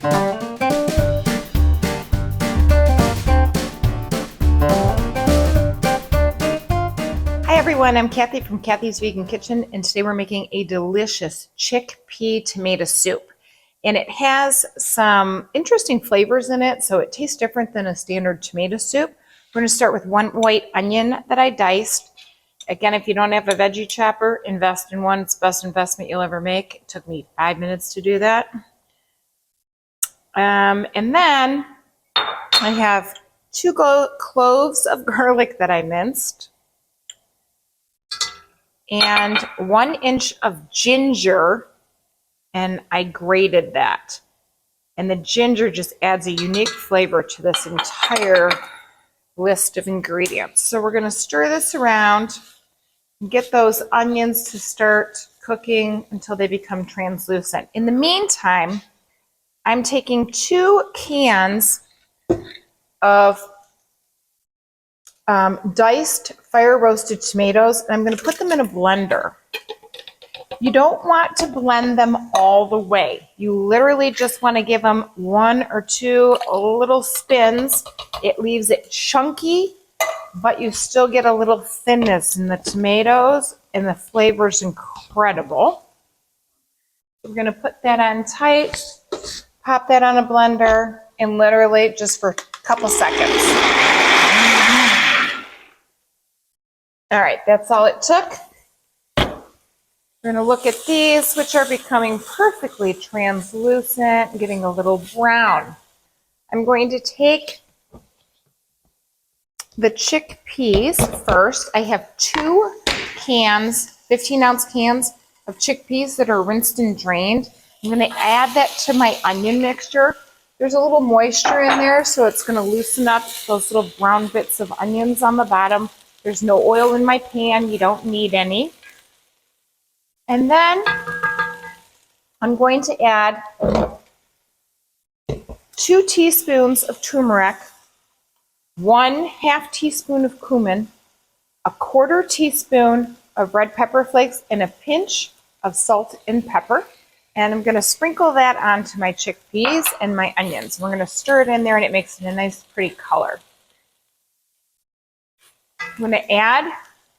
Hi everyone, I'm Kathy from Kathy's Vegan Kitchen, and today we're making a delicious chickpea tomato soup. And it has some interesting flavors in it, so it tastes different than a standard tomato soup. We're going to start with one white onion that I diced. Again, if you don't have a veggie chopper, invest in one. It's the best investment you'll ever make. It took me 5 minutes to do that. And then I have 2 cloves of garlic that I minced, and 1 inch of ginger, and I grated that. And the ginger just adds a unique flavor to this entire list of ingredients. So we're going to stir this around and get those onions to start cooking until they become translucent. In the meantime, I'm taking 2 cans of diced fire roasted tomatoes, and I'm going to put them in a blender. You don't want to blend them all the way. You literally just want to give them 1 or 2 little spins. It leaves it chunky, but you still get a little thinness in the tomatoes, and the flavor's incredible. We're going to put that on tight, pop that on a blender, and literally just for a couple seconds. All right, that's all it took. We're going to look at these, which are becoming perfectly translucent and getting a little brown. I'm going to take the chickpeas first. I have 2 cans, 15-ounce cans of chickpeas that are rinsed and drained. I'm going to add that to my onion mixture. There's a little moisture in there, so it's going to loosen up those little brown bits of onions on the bottom. There's no oil in my pan. You don't need any. And then I'm going to add 2 teaspoons of turmeric, 1/2 teaspoon of cumin, 1/4 teaspoon of red pepper flakes, and a pinch of salt and pepper. And I'm going to sprinkle that onto my chickpeas and my onions. We're going to stir it in there, and it makes it a nice, pretty color. I'm going to add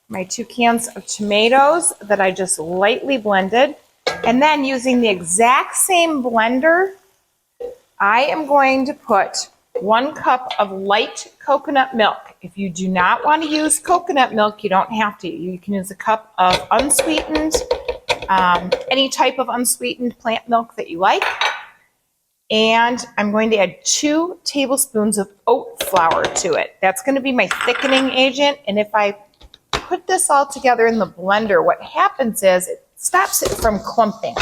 my 2 cans of tomatoes that I just lightly blended. And then using the exact same blender, I am going to put 1 cup of light coconut milk. If you do not want to use coconut milk, you don't have to. You can use a cup of unsweetened, any type of unsweetened plant milk that you like. And I'm going to add 2 tablespoons of oat flour to it. That's going to be my thickening agent. And if I put this all together in the blender, what happens is it stops it from clumping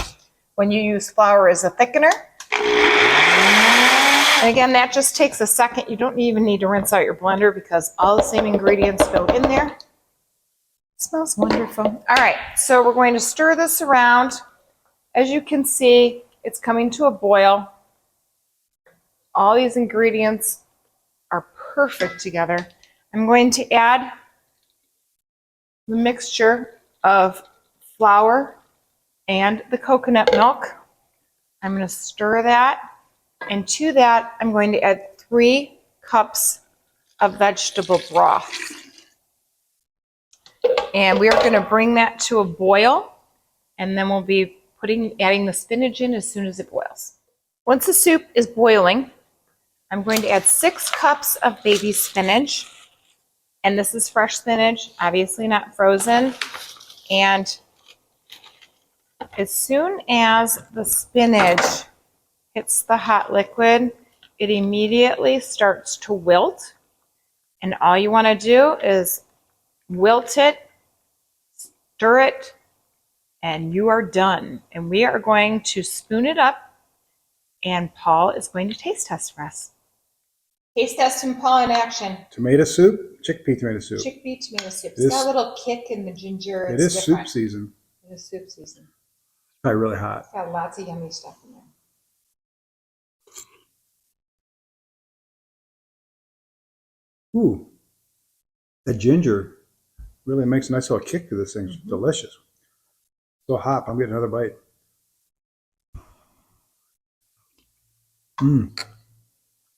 when you use flour as a thickener. And again, that just takes a second. You don't even need to rinse out your blender because all the same ingredients go in there. It smells wonderful. All right, so we're going to stir this around. As you can see, it's coming to a boil. All these ingredients are perfect together. I'm going to add the mixture of flour and the coconut milk. I'm going to stir that. And to that, I'm going to add 3 cups of vegetable broth. And we are going to bring that to a boil, and then we'll be adding the spinach in as soon as it boils. Once the soup is boiling, I'm going to add 6 cups of baby spinach. And this is fresh spinach, obviously not frozen. And as soon as the spinach hits the hot liquid, it immediately starts to wilt. And all you want to do is wilt it, stir it, and you are done. And we are going to spoon it up, and Paul is going to taste test for us. Taste test and Paul in action. Tomato soup, chickpea tomato soup. Chickpea tomato soup. It's got a little kick in the ginger. It is different. Soup season. It is soup season. It's probably really hot. It's got lots of yummy stuff in there. Ooh, the ginger really makes a nice little kick to this thing. It's delicious. So hot, I'm getting another bite.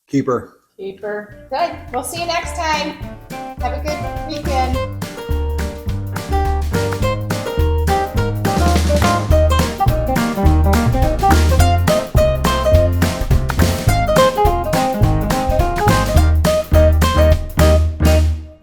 Keeper. Keeper. Good. We'll see you next time. Have a good weekend.